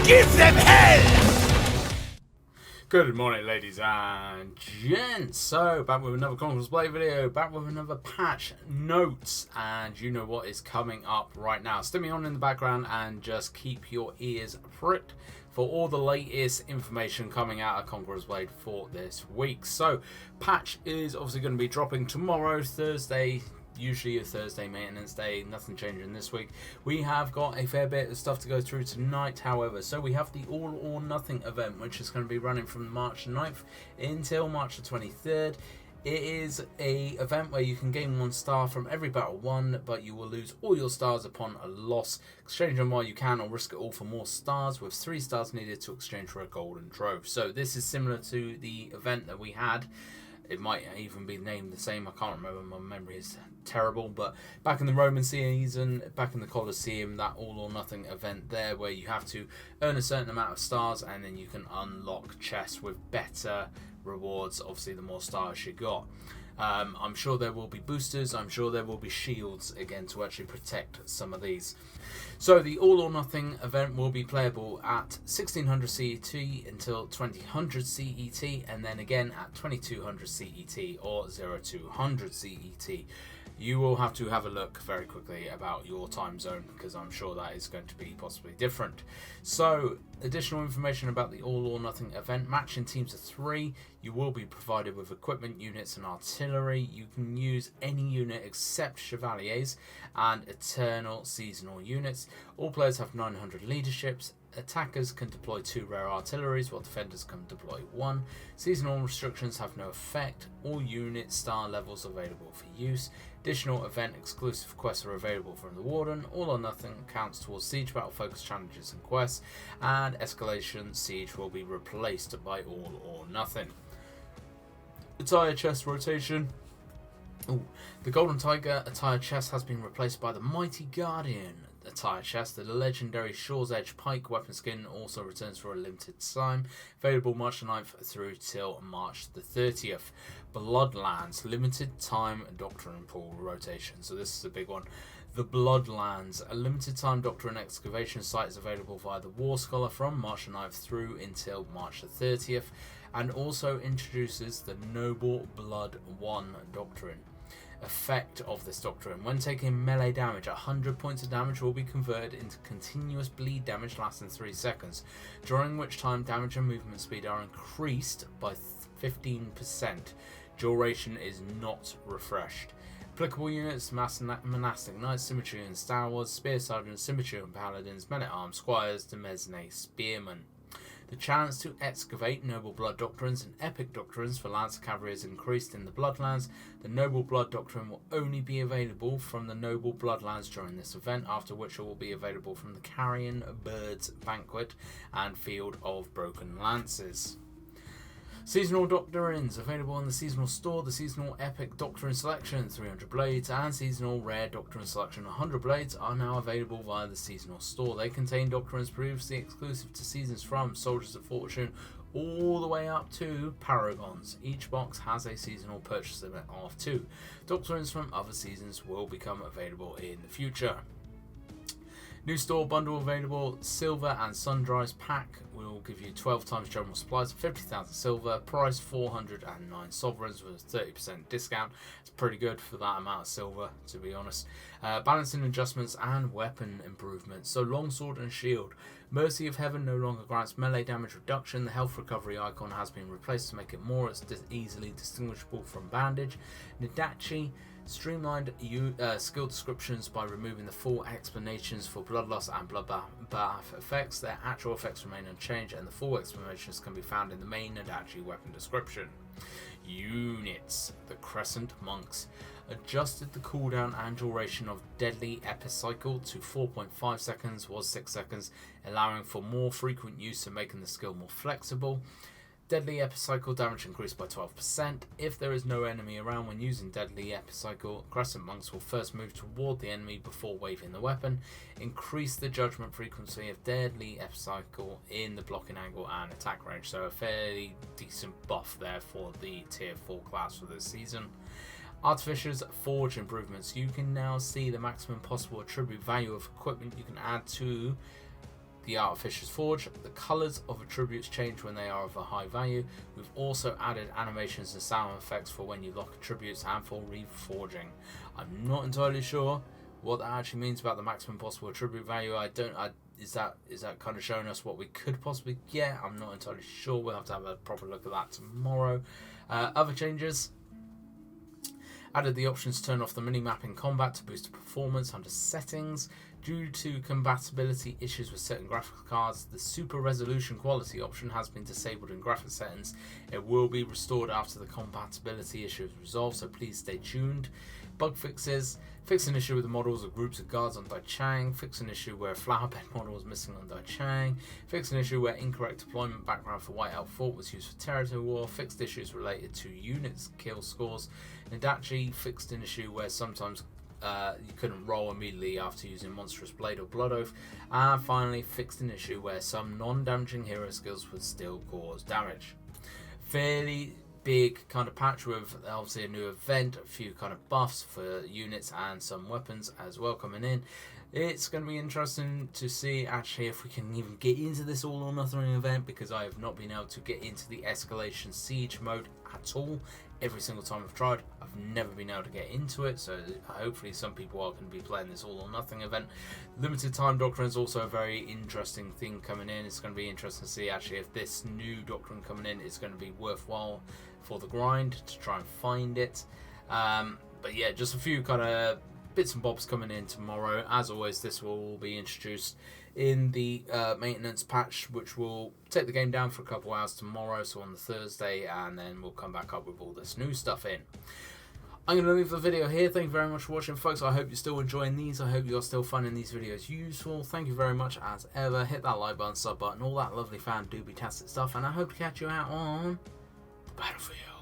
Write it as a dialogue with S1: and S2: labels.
S1: Give them hell!
S2: Good morning, ladies and gents. So, back with another Conquerors Blade video, back with another patch notes, and you know what is coming up right now. Stick me on in the background and just keep your ears pricked for all the latest information coming out of Conquerors Blade for this week. So, patch is obviously going to be dropping tomorrow, Thursday. Usually a Thursday maintenance day, nothing changing this week. We have got a fair bit of stuff to go through tonight, however. So we have the All or Nothing event, which is going to be running from March 9th until March the 23rd. It is a event where you can gain 1 star from every battle won, but you will lose all your stars upon a loss. Exchange them while you can or risk it all for more stars, with 3 stars needed to exchange for a golden trove. So this is similar to the event that we had. It might even be named the same, I can't remember, my memory is terrible, but back in the Roman season, back in the Colosseum, that All or Nothing event there, where you have to earn a certain amount of stars and then you can unlock chests with better rewards, obviously the more stars you got. I'm sure there will be boosters, I'm sure there will be shields again to actually protect some of these. So the All or Nothing event will be playable at 1600 CET until 2000 CET, and then again at 2200 CET or 0200 CET. You will have to have a look very quickly about your time zone, because I'm sure that is going to be possibly different. So, additional information about the All or Nothing event. Matching teams of 3. You will be provided with equipment, units and artillery. You can use any unit except Chevaliers and Eternal Seasonal units. All players have 900 leaderships. Attackers can deploy 2 rare artilleries, while defenders can deploy 1. Seasonal restrictions have no effect. All unit star levels available for use. Additional event exclusive quests are available from the Warden. All or Nothing counts towards siege battle focus challenges and quests, and escalation siege will be replaced by All or Nothing. Attire chest rotation. The Golden Tiger attire chest has been replaced by the Mighty Guardian attire chest. The legendary Shore's Edge Pike weapon skin also returns for a limited time, available March 9th through till March the 30th. Bloodlands limited time doctrine pool rotation. So this is a big one. The Bloodlands, a limited time doctrine excavation site, is available via the War Scholar from March 9th through until March the 30th, and also introduces the Noble Blood 1 doctrine. Effect of this doctrine: when taking melee damage, 100 points of damage will be converted into continuous bleed damage lasting 3 seconds, during which time damage and movement speed are increased by 15%. Duration is not refreshed. Applicable units: Monastic Knights, Symmetry Star Wars, Spear Sergeants, Symmetry Paladins, Men-at-Arms, Squires, Demesne, Spearmen. The chance to excavate Noble Blood Doctrines and Epic Doctrines for Lancer Cavalry is increased in the Bloodlands. The Noble Blood Doctrine will only be available from the Noble Bloodlands during this event, after which it will be available from the Carrion Birds Banquet and Field of Broken Lances. Seasonal Doctrines available in the Seasonal Store. The Seasonal Epic Doctrine Selection 300 Blades and Seasonal Rare Doctrine Selection 100 Blades are now available via the Seasonal Store. They contain doctrines previously exclusive to seasons, from Soldiers of Fortune all the way up to Paragons. Each box has a seasonal purchase limit of 2. Doctrines from other seasons will become available in the future. New store bundle available. Silver and Sundries pack will give you 12 times general supplies of 50,000 silver. Price 409 sovereigns with a 30% discount. It's pretty good for that amount of silver, to be honest. Balancing adjustments and weapon improvements. So longsword and shield. Mercy of Heaven no longer grants melee damage reduction. The health recovery icon has been replaced to make it more easily distinguishable from bandage. Nidachi streamlined skill descriptions by removing the full explanations for bloodloss and bloodbath effects. Their actual effects remain unchanged, and the full explanations can be found in the main Nidachi weapon description. Units. The Crescent Monks adjusted the cooldown and duration of Deadly Epicycle to 4.5 seconds was 6 seconds, allowing for more frequent use and making the skill more flexible. Deadly Epicycle damage increased by 12%. If there is no enemy around when using Deadly Epicycle, Crescent Monks will first move toward the enemy before waving the weapon. Increase the judgment frequency of Deadly Epicycle in the blocking angle and attack range. So a fairly decent buff there for the tier 4 class for this season. Artificer's Forge improvements. You can now see the maximum possible attribute value of equipment you can add to the Artificer's Forge. The colours of attributes change when they are of a high value. We've also added animations and sound effects for when you lock attributes and for reforging. I'm not entirely sure what that actually means about the maximum possible attribute value. Is that kind of showing us what we could possibly get? I'm not entirely sure. We'll have to have a proper look at that tomorrow. Other changes. Added the option to turn off the mini-map in combat to boost performance under settings. Due to compatibility issues with certain graphics cards, the super resolution quality option has been disabled in graphics settings. It will be restored after the compatibility issue is resolved, so please stay tuned. Bug fixes. Fix an issue with the models of groups of guards on Dai Chang. Fix an issue where a flower bed model was missing on Dai Chang. Fix an issue where incorrect deployment background for Whiteout Fort was used for territory war. Fixed issues related to units kill scores. Nadachi fixed an issue where sometimes you couldn't roll immediately after using Monstrous Blade or Blood Oath. And finally fixed an issue where some non-damaging hero skills would still cause damage. Fairly big kind of patch with obviously a new event, a few kind of buffs for units and some weapons as well coming in. It's going to be interesting to see actually if we can even get into this all or nothing event, because I have not been able to get into the escalation siege mode at all. Every single time I've tried, I've never been able to get into it, so hopefully some people are going to be playing this all or nothing event. Limited time doctrine is also a very interesting thing coming in. It's going to be interesting to see actually if this new doctrine coming in is going to be worthwhile for the grind to try and find it. But yeah, just a few kind of bits and bobs coming in tomorrow. As always, this will all be introduced in the maintenance patch, which will take the game down for a couple hours tomorrow, so on the Thursday, and then we'll come back up with all this new stuff in. I'm going to leave the video here. Thank you very much for watching, folks. I hope you're still enjoying these. I hope you're still finding these videos useful. Thank you very much as ever. Hit that like button, sub button, all that lovely fan doobie-tastic stuff, and I hope to catch you out on the battlefield.